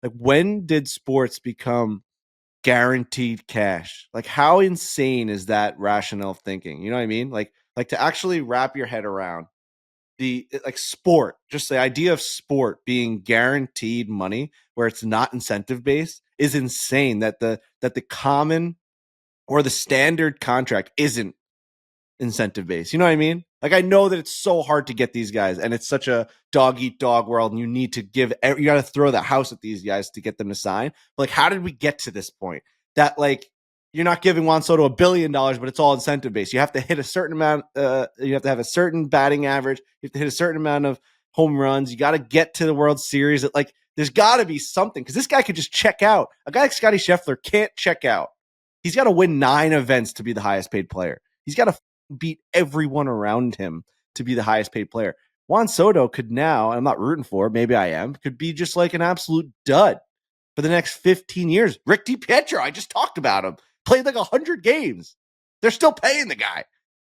Like, when did sports become guaranteed cash? Like, how insane is that rationale thinking? You know what I mean? Like to actually wrap your head around the like sport, just the idea of sport being guaranteed money where it's not incentive based is insane. That the common or the standard contract isn't incentive based. You know what I mean? Like, I know that it's so hard to get these guys, and it's such a dog eat dog world, and you need to you got to throw the house at these guys to get them to sign. But like, how did we get to this point? That like you're not giving Juan Soto $1 billion, but it's all incentive based. You have to hit a certain amount. You have to have a certain batting average. You have to hit a certain amount of home runs. You got to get to the World Series. Like, there's got to be something, because this guy could just check out. A guy like Scotty Scheffler can't check out. He's got to win 9 events to be the highest paid player. He's got to beat everyone around him to be the highest paid player. Juan Soto could now, I'm not rooting for, maybe I am, could be just like an absolute dud for the next 15 years. Rick DiPietro, I just talked about him, played like 100 games. They're still paying the guy.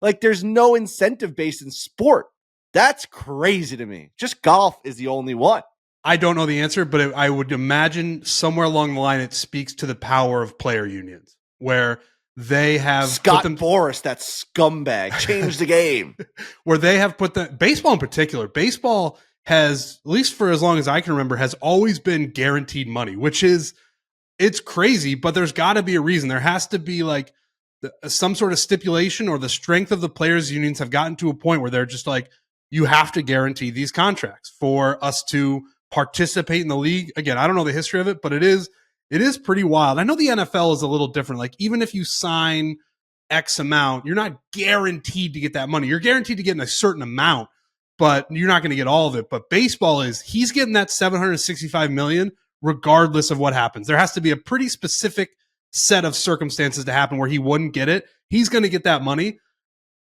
Like, there's no incentive base in sport. That's crazy to me. Just golf is the only one. I don't know the answer, but I would imagine somewhere along the line it speaks to the power of player unions, where they have Scott Boras, that scumbag, changed the game. Where they have put the baseball in particular. Baseball has, at least for as long as I can remember, has always been guaranteed money, which is, it's crazy, but there's got to be a reason. There has to be like some sort of stipulation, or the strength of the players' unions have gotten to a point where they're just like, you have to guarantee these contracts for us to participate in the league. Again, I don't know the history of it, but it is pretty wild. I know the NFL is a little different. Like, even if you sign X amount, you're not guaranteed to get that money. You're guaranteed to get a certain amount, but you're not going to get all of it. But baseball he's getting that $765 million regardless of what happens. There has to be a pretty specific set of circumstances to happen where he wouldn't get it. He's going to get that money.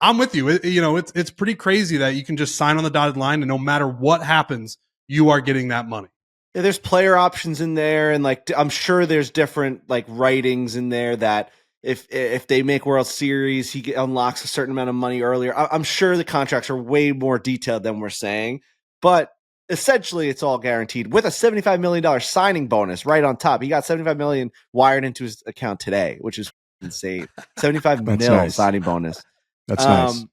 I'm with you. It's pretty crazy that you can just sign on the dotted line, and no matter what happens, you are getting that money. Yeah, there's player options in there, and like, I'm sure there's different like writings in there that if they make World Series, he unlocks a certain amount of money earlier. I'm sure the contracts are way more detailed than we're saying, but essentially it's all guaranteed with a $75 million signing bonus right on top. He got $75 million wired into his account today, which is insane. $75 million nice. Signing bonus. That's nice.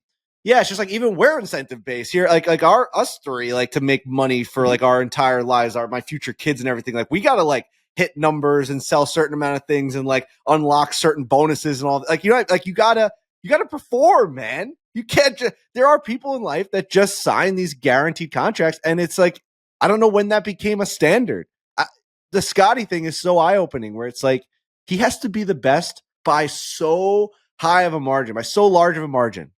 Yeah, it's just like, even we're incentive based here, like us three, like, to make money for like our entire lives, my future kids and everything. Like, we gotta like hit numbers and sell certain amount of things and like unlock certain bonuses and all. Like, you know, like you gotta perform, man. You can't just. There are people in life that just sign these guaranteed contracts, and it's like, I don't know when that became a standard. The Scotty thing is so eye opening, where it's like he has to be the best by so high of a margin, by so large of a margin.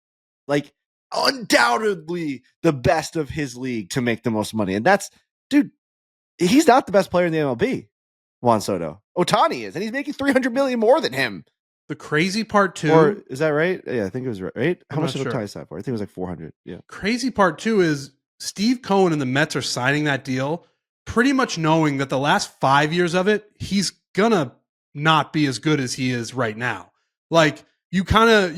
Like, undoubtedly the best of his league to make the most money. And that's, dude, he's not the best player in the MLB, Juan Soto. Ohtani is, and he's making $300 million more than him. The crazy part too, or is that right? Yeah, I think it was right. How I'm much did not sure. Ohtani sign for? I think it was like 400. Yeah. Crazy part too is Steve Cohen and the Mets are signing that deal pretty much knowing that the last 5 years of it, he's gonna not be as good as he is right now. Like, you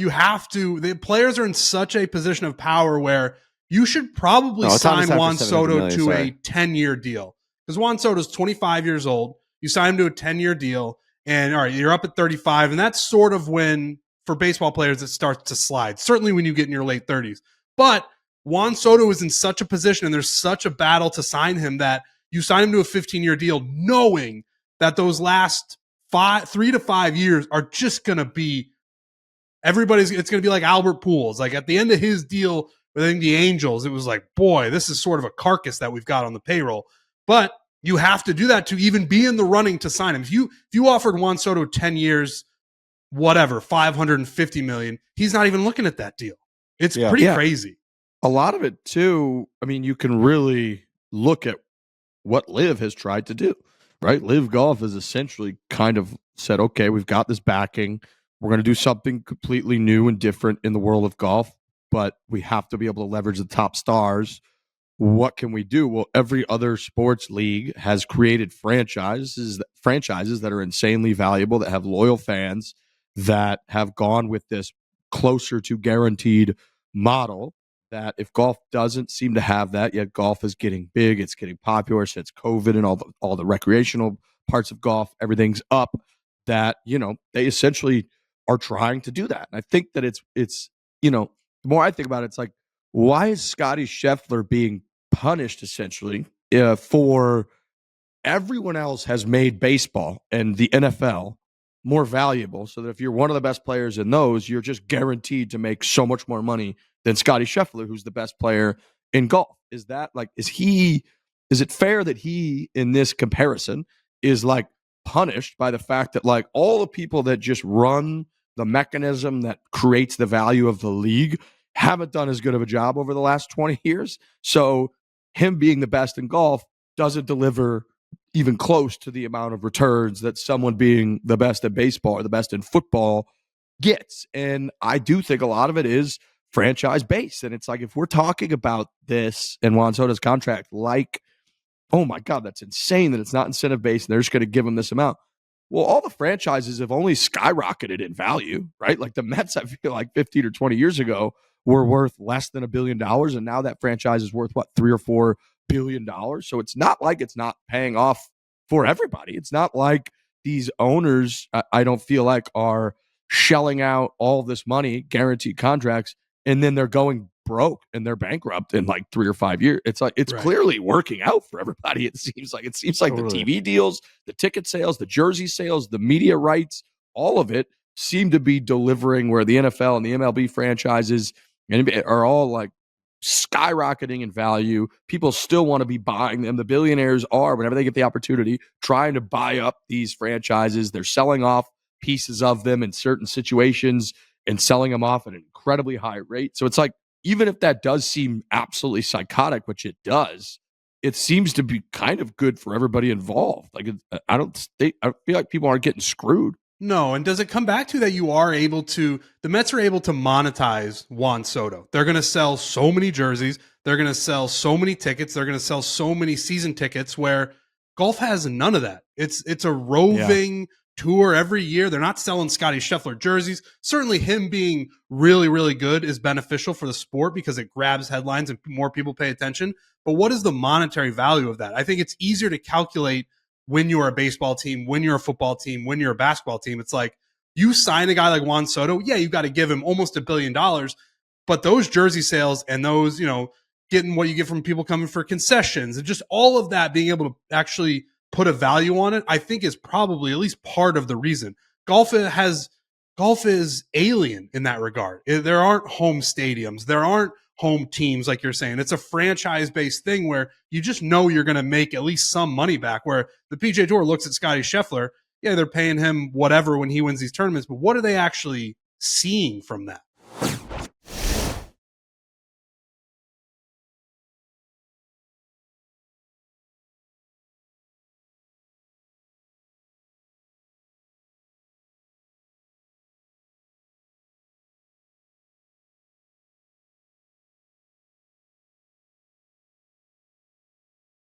have to, the players are in such a position of power where you should probably sign Juan Soto to a 10-year deal. Because Juan Soto's 25 years old. You sign him to a 10-year deal, and all right, you're up at 35. And that's sort of when, for baseball players, it starts to slide. Certainly when you get in your late 30s. But Juan Soto is in such a position, and there's such a battle to sign him, that you sign him to a 15-year deal knowing that those last 3 to 5 years are just going to be, it's going to be like Albert Pujols. Like, at the end of his deal with the Angels, it was like, boy, this is sort of a carcass that we've got on the payroll. But you have to do that to even be in the running to sign him. If you offered Juan Soto 10 years, whatever, $550 million, he's not even looking at that deal. It's pretty crazy. A lot of it too, I mean, you can really look at what Liv has tried to do, right? Liv Golf has essentially kind of said, okay, we've got this backing. We're going to do something completely new and different in the world of golf, but we have to be able to leverage the top stars. What can we do? Well, every other sports league has created franchises that are insanely valuable, that have loyal fans, that have gone with this closer to guaranteed model. that if golf doesn't seem to have that yet, golf is getting big, it's getting popular since COVID and all the recreational parts of golf, everything's up. That they essentially are trying to do that. And I think that it's the more I think about it, it's like, why is Scotty Scheffler being punished essentially for everyone else has made baseball and the NFL more valuable, so that if you're one of the best players in those, you're just guaranteed to make so much more money than Scotty Scheffler, who's the best player in golf? Is that like, is it fair that he, in this comparison, is like punished by the fact that like all the people that just run the mechanism that creates the value of the league haven't done as good of a job over the last 20 years? So him being the best in golf doesn't deliver even close to the amount of returns that someone being the best at baseball or the best in football gets. And I do think a lot of it is franchise based. And it's like, if we're talking about this and Juan Soto's contract, like, oh my God, that's insane that it's not incentive based and they're just going to give him this amount. Well, all the franchises have only skyrocketed in value, right? Like the Mets, I feel like 15 or 20 years ago were worth less than $1 billion. And now that franchise is worth, what, $3 or $4 billion. So it's not like it's not paying off for everybody. It's not like these owners, I don't feel like, are shelling out all this money, guaranteed contracts, and then they're going broke and they're bankrupt in like 3 or 5 years. It's like, it's clearly working out for everybody. It seems like totally. The TV deals, the ticket sales, the jersey sales, the media rights, all of it seem to be delivering, where the NFL and the MLB franchises are all like skyrocketing in value. People still want to be buying them. The billionaires are, whenever they get the opportunity, trying to buy up these franchises. They're selling off pieces of them in certain situations and selling them off at an incredibly high rate. So it's like, even if that does seem absolutely psychotic, which it does, it seems to be kind of good for everybody involved. Like, I feel like people aren't getting screwed. No, and does it come back to that the Mets are able to monetize Juan Soto? They're going to sell so many jerseys. They're going to sell so many tickets. They're going to sell so many season tickets, where golf has none of that. It's a roving tour every year. They're not selling Scotty Scheffler jerseys. Certainly him being really, really good is beneficial for the sport because it grabs headlines and more people pay attention. But what is the monetary value of that? I think it's easier to calculate when you're a baseball team, when you're a football team, when you're a basketball team. It's like, you sign a guy like Juan Soto, you got to give him almost $1 billion. But those jersey sales and those, getting what you get from people coming for concessions and just all of that, being able to actually put a value on it, I think is probably at least part of the reason. Golf is alien in that regard. There aren't home stadiums. There aren't home teams, like you're saying. It's a franchise-based thing where you just know you're going to make at least some money back, where the PGA Tour looks at Scotty Scheffler. Yeah, they're paying him whatever when he wins these tournaments, but what are they actually seeing from that?